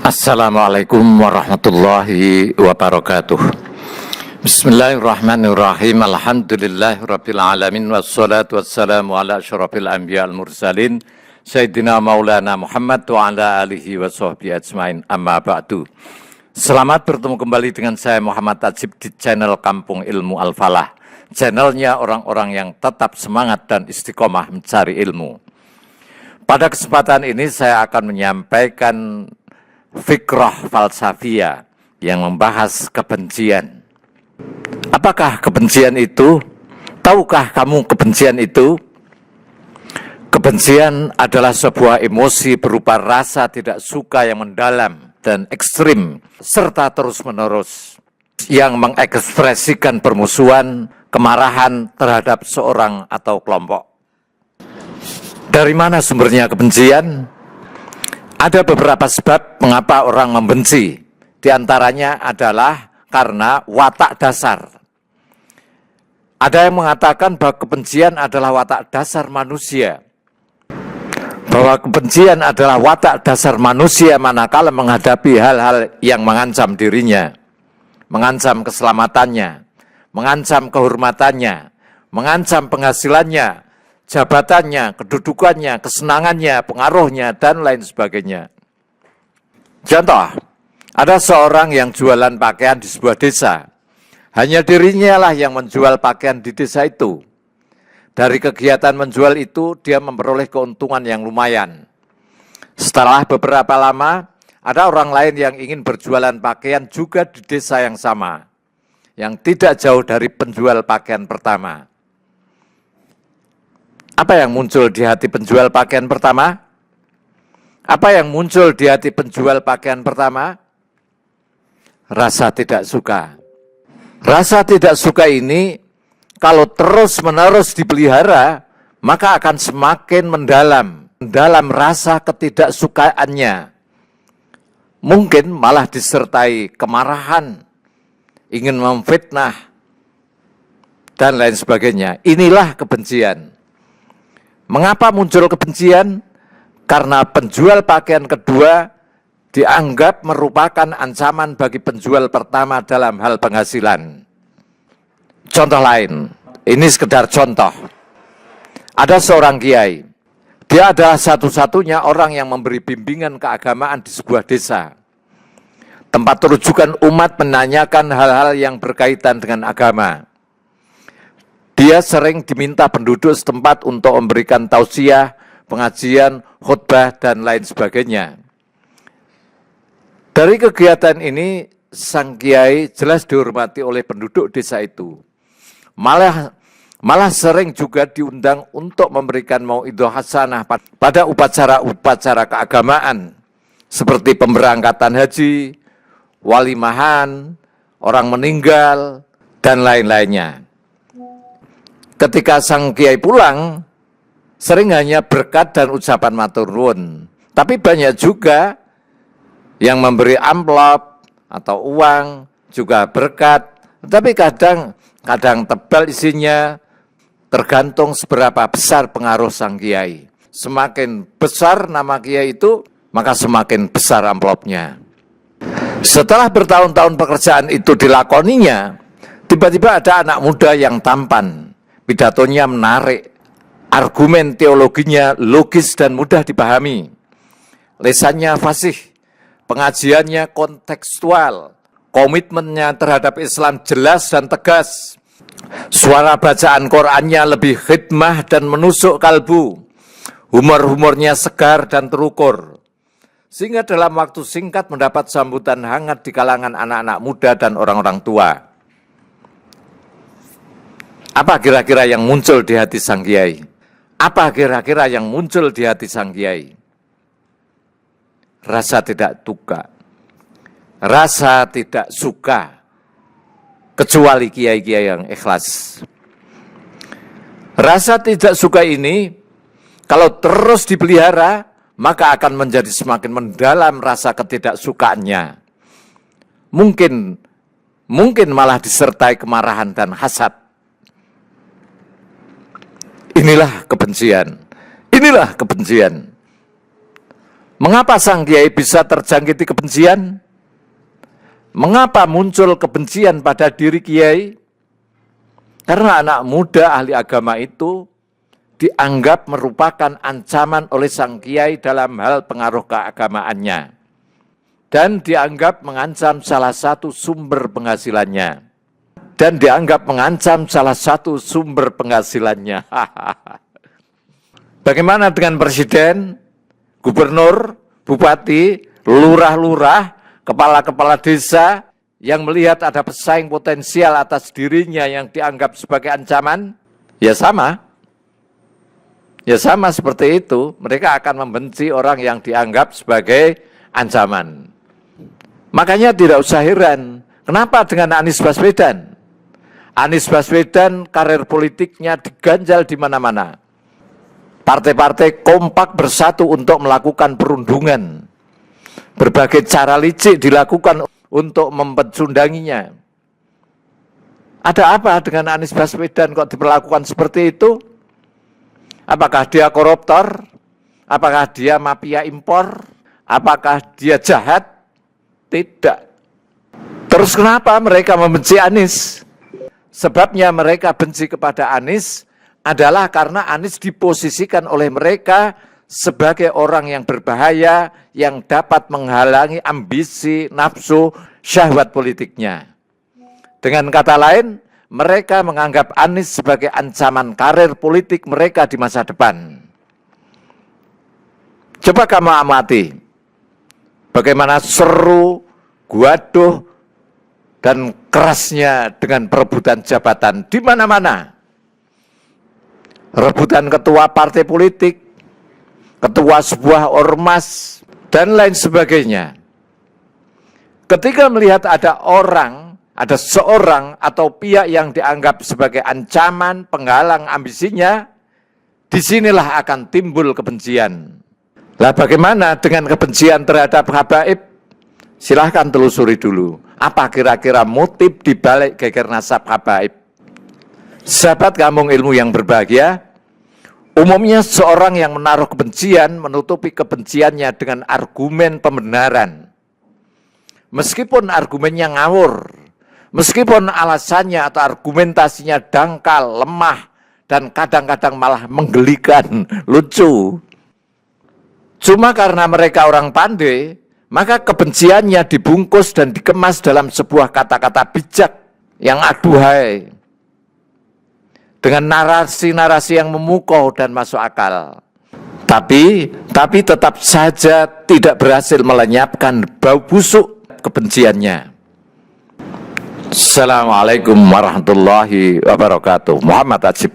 Assalamualaikum warahmatullahi wabarakatuh. Bismillahirrahmanirrahim. Alhamdulillahirabbil alamin wassalatu wassalamu ala asyrafil anbiya wal mursalin sayyidina maulana Muhammad wa ala alihi washabbihi ajmain. Amma ba'du. Selamat bertemu kembali dengan saya Muhammad Tajib di channel Kampung Ilmu Al-Falah. Channelnya orang-orang yang tetap semangat dan istiqomah mencari ilmu. Pada kesempatan ini saya akan menyampaikan fikrah falsafiyah yang membahas kebencian. Apakah kebencian itu? Tahukah kamu kebencian itu? Kebencian adalah sebuah emosi berupa rasa tidak suka yang mendalam dan ekstrim, serta terus-menerus, yang mengekspresikan permusuhan, kemarahan terhadap seorang atau kelompok. Dari mana sumbernya kebencian? Ada beberapa sebab mengapa orang membenci. Di antaranya adalah karena watak dasar. Ada yang mengatakan bahwa kebencian adalah watak dasar manusia. Bahwa kebencian adalah watak dasar manusia manakala menghadapi hal-hal yang mengancam dirinya, mengancam keselamatannya, mengancam kehormatannya, mengancam penghasilannya, jabatannya, kedudukannya, kesenangannya, pengaruhnya, dan lain sebagainya. Contoh, ada seorang yang jualan pakaian di sebuah desa. Hanya dirinya lah yang menjual pakaian di desa itu. Dari kegiatan menjual itu, dia memperoleh keuntungan yang lumayan. Setelah beberapa lama, ada orang lain yang ingin berjualan pakaian juga di desa yang sama, yang tidak jauh dari penjual pakaian pertama. Apa yang muncul di hati penjual pakaian pertama? Apa yang muncul di hati penjual pakaian pertama? Rasa tidak suka. Rasa tidak suka ini kalau terus-menerus dipelihara, maka akan semakin mendalam rasa ketidaksukaannya. Mungkin malah disertai kemarahan, ingin memfitnah, dan lain sebagainya. Inilah kebencian. Mengapa muncul kebencian? Karena penjual pakaian kedua dianggap merupakan ancaman bagi penjual pertama dalam hal penghasilan. Contoh lain, ini sekedar contoh. Ada seorang kiai, dia adalah satu-satunya orang yang memberi bimbingan keagamaan di sebuah desa. Tempat rujukan umat menanyakan hal-hal yang berkaitan dengan agama. Dia sering diminta penduduk setempat untuk memberikan tausiah, pengajian, khutbah, dan lain sebagainya. Dari kegiatan ini, sang kiai jelas dihormati oleh penduduk desa itu. Malah sering juga diundang untuk memberikan mauidhah hasanah pada upacara-upacara keagamaan, seperti pemberangkatan haji, walimahan, orang meninggal, dan lain-lainnya. Ketika sang kiai pulang, sering hanya berkat dan ucapan matur nuwun. Tapi banyak juga yang memberi amplop atau uang, juga berkat. Tapi kadang tebal isinya, tergantung seberapa besar pengaruh sang kiai. Semakin besar nama kiai itu, maka semakin besar amplopnya. Setelah bertahun-tahun pekerjaan itu dilakoninya, tiba-tiba ada anak muda yang tampan. Pidatonya menarik, argumen teologinya logis dan mudah dipahami. Lesannya fasih, pengajiannya kontekstual, komitmennya terhadap Islam jelas dan tegas. Suara bacaan Qur'annya lebih khidmah dan menusuk kalbu. Humor-humornya segar dan terukur. Sehingga dalam waktu singkat mendapat sambutan hangat di kalangan anak-anak muda dan orang-orang tua. Apa kira-kira yang muncul di hati sang kiai? Apa kira-kira yang muncul di hati sang kiai? Rasa tidak suka. Rasa tidak suka. Kecuali kiai-kiai yang ikhlas. Rasa tidak suka ini, kalau terus dipelihara, maka akan menjadi semakin mendalam rasa ketidaksukaannya. Mungkin malah disertai kemarahan dan hasad. Inilah kebencian. Mengapa sang kiai bisa terjangkiti kebencian? Mengapa muncul kebencian pada diri kiai? Karena anak muda ahli agama itu dianggap merupakan ancaman oleh sang kiai dalam hal pengaruh keagamaannya. Dan dianggap mengancam salah satu sumber penghasilannya. Bagaimana dengan presiden, gubernur, bupati, lurah-lurah, kepala-kepala desa yang melihat ada pesaing potensial atas dirinya yang dianggap sebagai ancaman? Ya sama seperti itu. Mereka akan membenci orang yang dianggap sebagai ancaman. Makanya tidak usah heran, kenapa dengan Anies Baswedan? Anies Baswedan karir politiknya diganjal di mana-mana. Partai-partai kompak bersatu untuk melakukan perundungan. Berbagai cara licik dilakukan untuk mempecundanginya. Ada apa dengan Anies Baswedan kok diperlakukan seperti itu? Apakah dia koruptor? Apakah dia mafia impor? Apakah dia jahat? Tidak. Terus kenapa mereka membenci Anies? Sebabnya mereka benci kepada Anies adalah karena Anies diposisikan oleh mereka sebagai orang yang berbahaya, yang dapat menghalangi ambisi, nafsu, syahwat politiknya. Dengan kata lain, mereka menganggap Anies sebagai ancaman karir politik mereka di masa depan. Coba kamu amati bagaimana seru, gaduh, dan kerasnya dengan perebutan jabatan di mana-mana. Rebutan ketua partai politik, ketua sebuah ormas, dan lain sebagainya. Ketika melihat ada seorang atau pihak yang dianggap sebagai ancaman, penghalang ambisinya, disinilah akan timbul kebencian. Lah bagaimana dengan kebencian terhadap habaib? Silahkan telusuri dulu. Apa kira-kira motif dibalik geger nasab habaib? Sahabat kampung ilmu yang berbahagia, umumnya seorang yang menaruh kebencian menutupi kebenciannya dengan argumen pembenaran. Meskipun argumennya ngawur, meskipun alasannya atau argumentasinya dangkal, lemah, dan kadang-kadang malah menggelikan, lucu. Cuma karena mereka orang pandai, maka kebenciannya dibungkus dan dikemas dalam sebuah kata-kata bijak yang aduhai. Dengan narasi-narasi yang memukau dan masuk akal. Tapi tetap saja tidak berhasil melenyapkan bau busuk kebenciannya. Assalamualaikum warahmatullahi wabarakatuh. Muhammad Ajib.